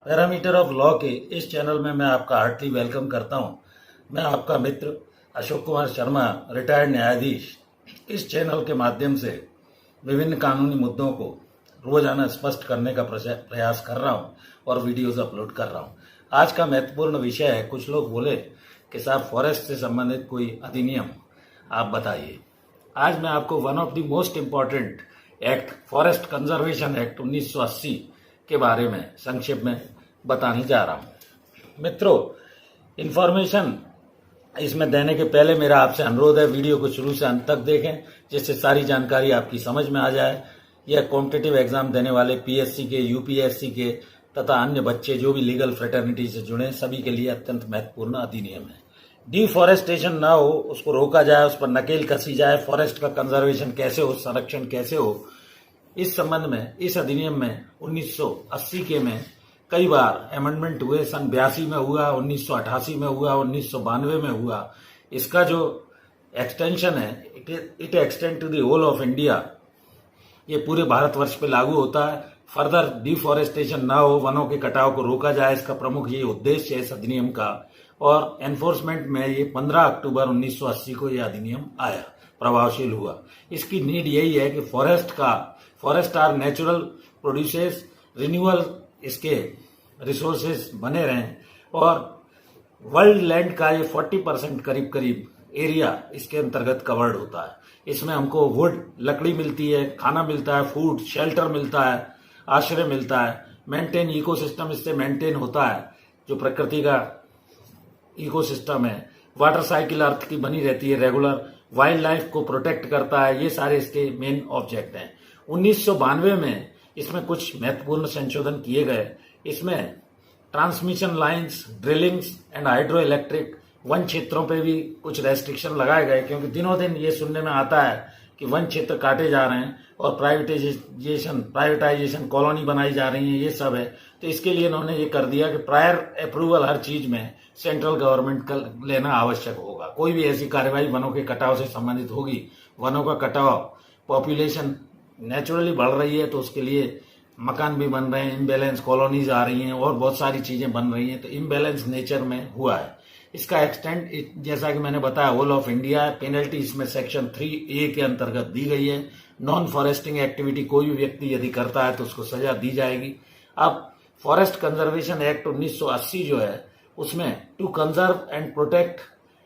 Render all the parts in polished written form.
Parameter of law के इस channel में मैं आपका हार्टली वेलकम करता हूं। मैं आपका मित्र अशोक कुमार शर्मा, रिटायर्ड न्यायाधीश। इस चैनल के माध्यम से विभिन्न कानूनी मुद्दों को रोजाना स्पष्ट करने का प्रयास कर रहा हूं और वीडियोस अपलोड कर रहा हूं। आज का महत्वपूर्ण विषय है, कुछ लोग बोले कि साहब फॉरेस्ट से संबंधित कोई अधिनियम आप बताइए। आज मैं आपको one of the most important act, forest conservation act 1980 के बारे में संक्षेप में बताने जा रहा हूं। मित्रों, इंफॉर्मेशन इसमें देने के पहले मेरा आपसे अनुरोध है, वीडियो को शुरू से अंत तक देखें, जिससे सारी जानकारी आपकी समझ में आ जाए। यह कॉम्पिटिटिव एग्जाम देने वाले पीएससी के, यूपीएससी के तथा अन्य बच्चे जो भी लीगल फ्रेटर्निटी से जुड़े, सभी के लिए अत्यंत महत्वपूर्ण अधिनियम है। डिफॉरेस्टेशन ना हो, उसको रोका जाए, उस पर नकेल कसी जाए, फॉरेस्ट का कंजर्वेशन कैसे हो, संरक्षण कैसे हो, इस संबंध में इस अधिनियम में 1980 के में कई बार अमेंडमेंट हुए। सन 82 में हुआ, 1988 में हुआ, 1992 में हुआ। इसका जो एक्सटेंशन है, it extend to the whole of India, ये पूरे भारतवर्ष पे लागू होता है। फर्दर डिफॉरेस्टेशन ना हो, वनों के कटाव को रोका जाए, इसका प्रमुख ये उद्देश्य है इस अधिनियम का। और एनफोर्समेंट में ये 15 अक्टूबर 1980 को यह अधिनियम आया, प्रभावशील हुआ। इसकी नीड यही है कि forest or natural produces, renewal इसके रिसोर्सेज बने रहें। और वर्ल्ड लैंड का ये 40% करीब एरिया इसके अंतर्गत कवर्ड होता है। इसमें हमको वुड, लकड़ी मिलती है, खाना मिलता है, फूड, शेल्टर मिलता है, आश्रय मिलता है, मेंटेन इकोसिस्टम इससे मेंटेन होता है, जो प्रकृति का इकोसिस्टम है। वाटर साइकिल अर्थ की बनी रहती है रेगुलर, वाइल्ड लाइफ को प्रोटेक्ट करता है। ये सारे इसके मेन ऑब्जेक्ट हैं। 1992 में इसमें कुछ महत्वपूर्ण संशोधन किए गए। इसमें transmission lines, drillings and hydroelectric वन क्षेत्रों पे भी कुछ रेस्ट्रिक्शन लगाए गए, क्योंकि दिनों दिन ये सुनने में आता है कि वन क्षेत्र काटे जा रहे हैं और प्राइवेटाइजेशन कॉलोनी बनाई जा रही है, ये सब है। तो इसके लिए इन्होंने ये कर दिया कि प्रायर अप्रूवल हर चीज में सेंट्रल गवर्नमेंट का लेना आवश्यक होगा। कोई भी ऐसी कार्यवाही वनों के कटाव से संबंधित होगी, वनों का कटाव, पॉपुलेशन नेचुरली बढ़ रही है तो उसके लिए मकान भी बन रहे हैं, इम्बैलेंस कॉलोनीज आ रही हैं और बहुत सारी चीजें बन रही हैं, तो इम्बैलेंस नेचर में हुआ है। इसका एक्सटेंट जैसा कि मैंने बताया होल ऑफ इंडिया है। पेनल्टी इसमें सेक्शन 3A के अंतर्गत दी गई है। नॉन फॉरेस्टिंग एक्टिविटी कोई भी व्यक्ति यदि करता है तो उसको सजा दी जाएगी। अब फॉरेस्ट कंजर्वेशन एक्ट 1980 जो है, उसमें to conserve and protect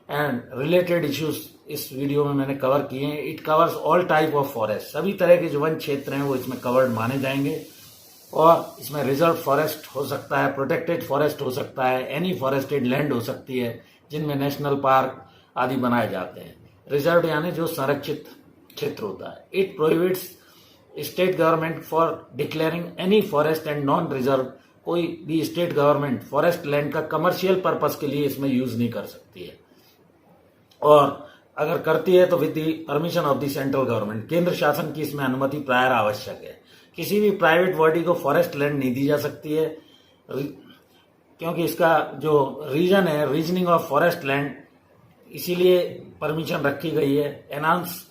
and related issues इस वीडियो में मैंने कवर किए हैं। It covers all type of forest, सभी तरह के जो वन क्षेत्र हैं वो इसमें कवर्ड माने जाएंगे। और इसमें रिजर्व फॉरेस्ट हो सकता है, प्रोटेक्टेड फॉरेस्ट हो सकता है, एनी फॉरेस्टेड लैंड हो सकती है जिनमें नेशनल पार्क आदि बनाए जाते हैं। रिजर्व यानी जो संरक्षित क्षेत्र होता है। It prohibits state government for declaring any forest and non reserve, कोई भी स्टेट गवर्नमेंट फॉरेस्ट लैंड का कमर्शियल पर्पज के लिए इसमें यूज नहीं कर सकती है, और अगर करती है तो with the permission of the central government, केंद्र शासन की इसमें अनुमति प्रायर आवश्यक है। किसी भी प्राइवेट बॉडी को फॉरेस्ट लैंड नहीं दी जा सकती है, क्योंकि इसका जो रीजन है, रीजनिंग ऑफ फॉरेस्ट लैंड, इसीलिए परमिशन रखी गई है। Enhance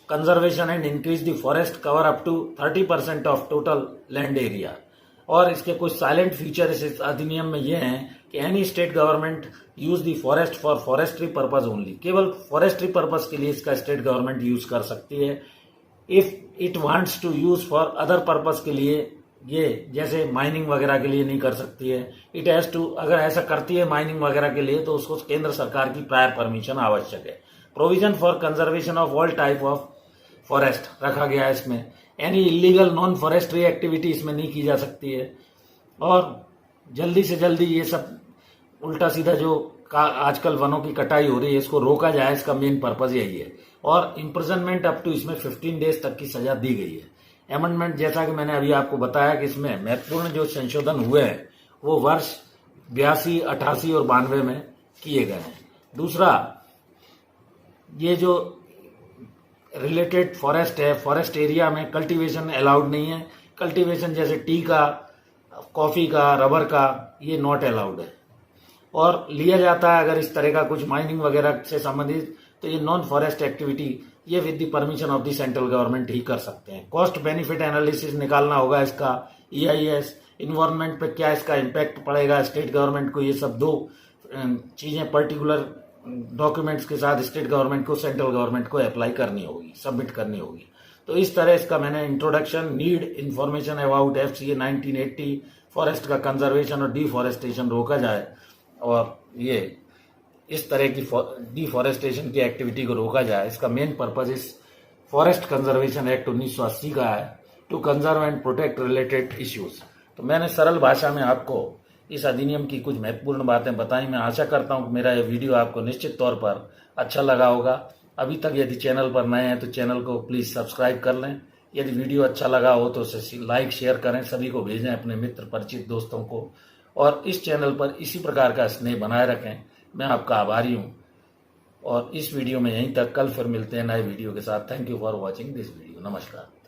conservation and increase the forest cover up to 30% of total land area. और इसके कुछ साइलेंट फीचर इस अधिनियम में ये हैं कि any state government use the forest for forestry purpose only, केवल फॉरेस्ट्री पर्पज के लिए इसका स्टेट गवर्नमेंट यूज कर सकती है। If it wants to use for other purpose के लिए, ये जैसे माइनिंग वगैरह के लिए नहीं कर सकती है। इट हैज टू, अगर ऐसा करती है माइनिंग वगैरह के लिए तो उसको केंद्र सरकार की प्रायर परमिशन आवश्यक है। Provision for conservation of all type of forest रखा गया है इसमें। Any illegal non forestry activity इसमें नहीं की जा सकती है। और जल्दी से जल्दी ये सब उल्टा सीधा जो आजकल वनों की कटाई हो रही है, इसको रोका जाए, इसका मेन पर्पज यही है। और इम्प्रिजनमेंट अप टू इसमें 15 डेज तक की सजा दी गई है। अमेंडमेंट जैसा कि मैंने अभी आपको बताया कि इसमें महत्वपूर्ण जो संशोधन हुए हैं वो वर्ष 82, 88 और 92 में किए गए हैं। दूसरा, ये जो रिलेटेड फॉरेस्ट है, फॉरेस्ट एरिया में कल्टीवेशन अलाउड नहीं है। कल्टीवेशन जैसे टी का, कॉफी का, रबर का, ये नॉट अलाउड है। और लिया जाता है अगर इस तरह का कुछ माइनिंग वगैरह से संबंधित, तो ये नॉन फॉरेस्ट एक्टिविटी ये with the permission of the central government ही कर सकते हैं। कॉस्ट बेनिफिट एनालिसिस निकालना होगा इसका, EIS, इन्वायरमेंट पे क्या इसका इम्पैक्ट पड़ेगा स्टेट गवर्नमेंट को, ये सब दो चीज़ें पर्टिकुलर डॉक्यूमेंट्स के साथ स्टेट गवर्नमेंट को सेंट्रल गवर्नमेंट को अप्लाई करनी होगी, सबमिट करनी होगी। तो इस तरह इसका मैंने introduction, need information about FCA 1980, forest का कंजर्वेशन और डिफॉरेस्टेशन रोका जाए, और ये इस तरह की डिफॉरेस्टेशन की एक्टिविटी को रोका जाए, इसका मेन पर्पज इस फॉरेस्ट कंजर्वेशन एक्ट 1980 का है, to conserve and protect related issues. तो मैंने सरल भाषा में आपको इस अधिनियम की कुछ महत्वपूर्ण बातें बताई। मैं आशा करता हूं कि मेरा यह वीडियो आपको निश्चित तौर पर अच्छा लगा होगा। अभी तक यदि चैनल पर नए हैं तो चैनल को प्लीज सब्सक्राइब कर लें। यदि वीडियो अच्छा लगा हो तो उसे लाइक शेयर करें, सभी को भेजें, अपने मित्र परिचित दोस्तों को, और इस चैनल पर इसी प्रकार का स्नेह बनाए रखें। मैं आपका आभारी हूं, और इस वीडियो में यहीं तक। कल फिर मिलते हैं नए वीडियो के साथ। Thank you for watching this video. नमस्कार।